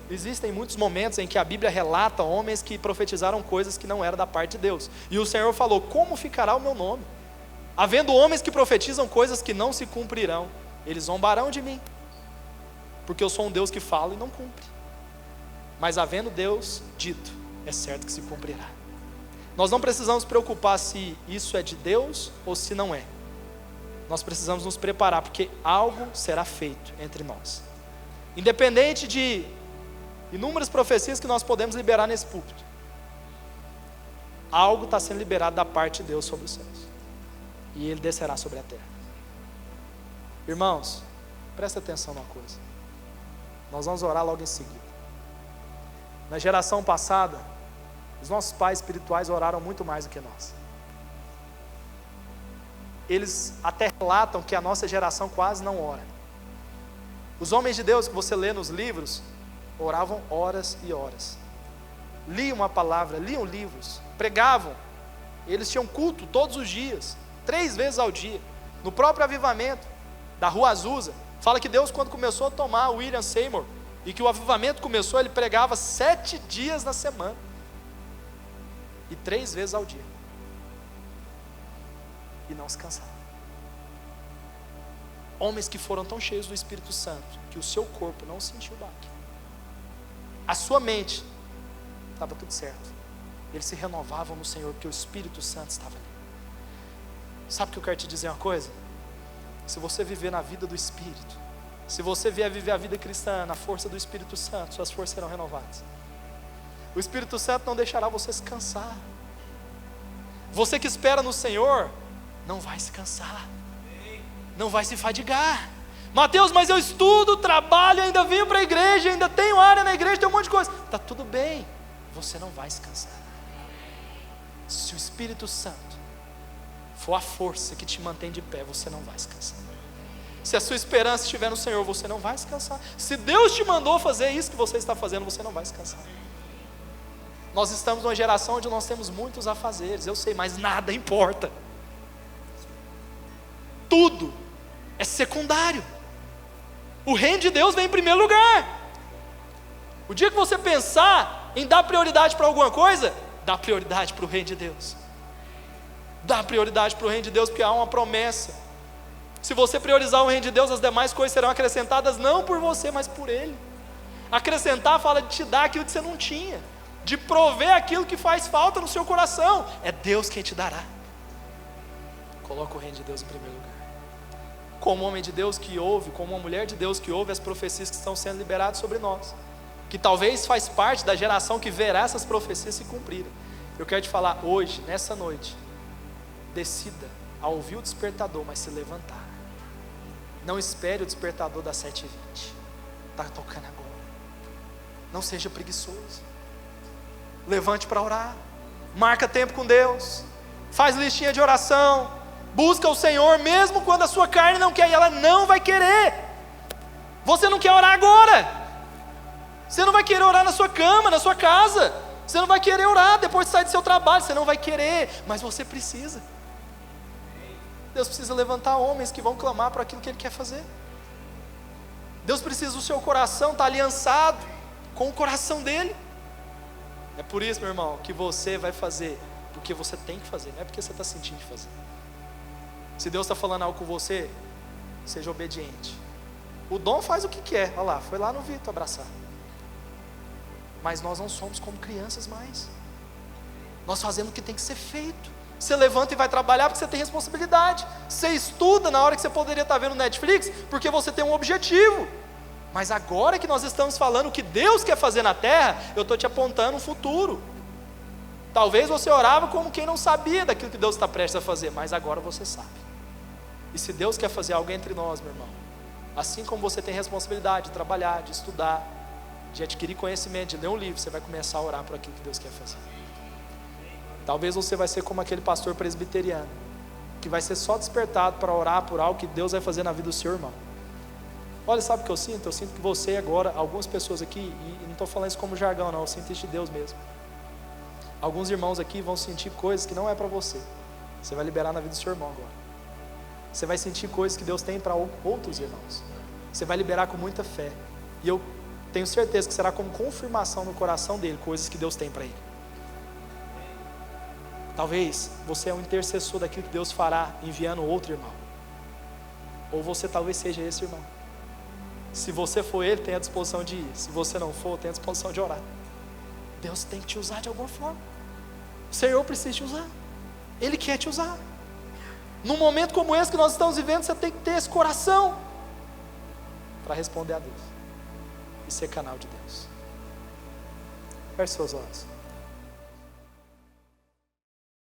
Existem muitos momentos em que a Bíblia relata homens que profetizaram coisas que não eram da parte de Deus. E o Senhor falou: como ficará o meu nome? Havendo homens que profetizam coisas que não se cumprirão, eles zombarão de mim, porque eu sou um Deus que fala e não cumpre. Mas havendo Deus dito, é certo que se cumprirá. Nós não precisamos preocupar se isso é de Deus ou se não é. Nós precisamos nos preparar, porque algo será feito entre nós. Independente de inúmeras profecias que nós podemos liberar nesse púlpito, algo está sendo liberado da parte de Deus sobre os céus, e Ele descerá sobre a terra. Irmãos, presta atenção numa coisa. Nós vamos orar logo em seguida. Na geração passada, os nossos pais espirituais oraram muito mais do que nós. Eles até relatam que a nossa geração quase não ora. Os homens de Deus que você lê nos livros, oravam horas e horas. Liam a palavra, liam livros, pregavam. Eles tinham culto todos os dias, 3 vezes ao dia. No próprio avivamento da Rua Azusa, fala que Deus, quando começou a tomar William Seymour, e que o avivamento começou, ele pregava 7 dias na semana, e 3 vezes ao dia, e não se cansava. Homens que foram tão cheios do Espírito Santo, que o seu corpo não sentiu o baque, a sua mente estava tudo certo, eles se renovavam no Senhor, porque o Espírito Santo estava ali. Sabe o que eu quero te dizer uma coisa? Se você viver na vida do Espírito, Se você vier viver a vida cristã na força do Espírito Santo, suas forças serão renovadas. O Espírito Santo não deixará você se cansar. Você que espera no Senhor, não vai se cansar, não vai se fadigar. Mateus, mas eu estudo, trabalho, ainda venho para a igreja, ainda tenho área na igreja, tem um monte de coisa. Está tudo bem, você não vai se cansar. Se o Espírito Santo for a força que te mantém de pé, você não vai se cansar. Se a sua esperança estiver no Senhor, você não vai se cansar. Se Deus te mandou fazer isso que você está fazendo, você não vai se cansar. Nós estamos numa geração onde nós temos muitos afazeres, eu sei, mas nada importa. Tudo é secundário. O reino de Deus vem em primeiro lugar. O dia que você pensar em dar prioridade para alguma coisa, dá prioridade para o reino de Deus. Dá prioridade para o reino de Deus, porque há uma promessa. Se você priorizar o reino de Deus, as demais coisas serão acrescentadas não por você, mas por Ele. Acrescentar fala de te dar aquilo que você não tinha, de prover aquilo que faz falta no seu coração. É Deus quem te dará. Coloca o reino de Deus em primeiro lugar. Como homem de Deus que ouve, como uma mulher de Deus que ouve as profecias que estão sendo liberadas sobre nós, que talvez faz parte da geração que verá essas profecias se cumprirem. Eu quero te falar hoje, nessa noite, decida a ouvir o despertador, mas se levantar. Não espere o despertador das 7h20. Está tocando agora. Não seja preguiçoso. Levante para orar. Marca tempo com Deus. Faz listinha de oração. Busca o Senhor, mesmo quando a sua carne não quer, e ela não vai querer. Você não quer orar agora. Você não vai querer orar na sua cama, na sua casa. Você não vai querer orar depois de sair do seu trabalho. Você não vai querer, mas você precisa. Deus precisa levantar homens que vão clamar por aquilo que Ele quer fazer. Deus precisa do seu coração estar aliançado com o coração dEle. É por isso, meu irmão, que você vai fazer o que você tem que fazer, não é porque você está sentindo de fazer. Se Deus está falando algo com você, seja obediente. O Dom faz o que quer, olha lá, foi lá no Vitor abraçar. Mas nós não somos como crianças mais. Nós fazemos o que tem que ser feito. Você levanta e vai trabalhar porque você tem responsabilidade. Você estuda na hora que você poderia estar vendo Netflix, porque você tem um objetivo. Mas agora que nós estamos falando o que Deus quer fazer na terra, eu estou te apontando um futuro. Talvez você orava como quem não sabia daquilo que Deus está prestes a fazer, mas agora você sabe. E se Deus quer fazer algo entre nós, meu irmão, assim como você tem responsabilidade de trabalhar, de estudar, de adquirir conhecimento, de ler um livro, você vai começar a orar por aquilo que Deus quer fazer. Talvez você vai ser como aquele pastor presbiteriano, que vai ser só despertado para orar por algo que Deus vai fazer na vida do seu irmão. Olha, sabe o que eu sinto? Eu sinto que você agora, algumas pessoas aqui, e não estou falando isso como jargão não, eu sinto isso de Deus mesmo. Alguns irmãos aqui vão sentir coisas que não é para você. Você vai liberar na vida do seu irmão agora. Você vai sentir coisas que Deus tem para outros irmãos. Você vai liberar com muita fé. E eu tenho certeza que será como confirmação no coração dele, coisas que Deus tem para ele. Talvez você é um intercessor daquilo que Deus fará, enviando outro irmão. Ou você talvez seja esse irmão. Se você for ele, tem a disposição de ir. Se você não for, tem a disposição de orar. Deus tem que te usar de alguma forma. O Senhor precisa te usar. Ele quer te usar. Num momento como esse que nós estamos vivendo, você tem que ter esse coração para responder a Deus e ser canal de Deus. Feche seus olhos.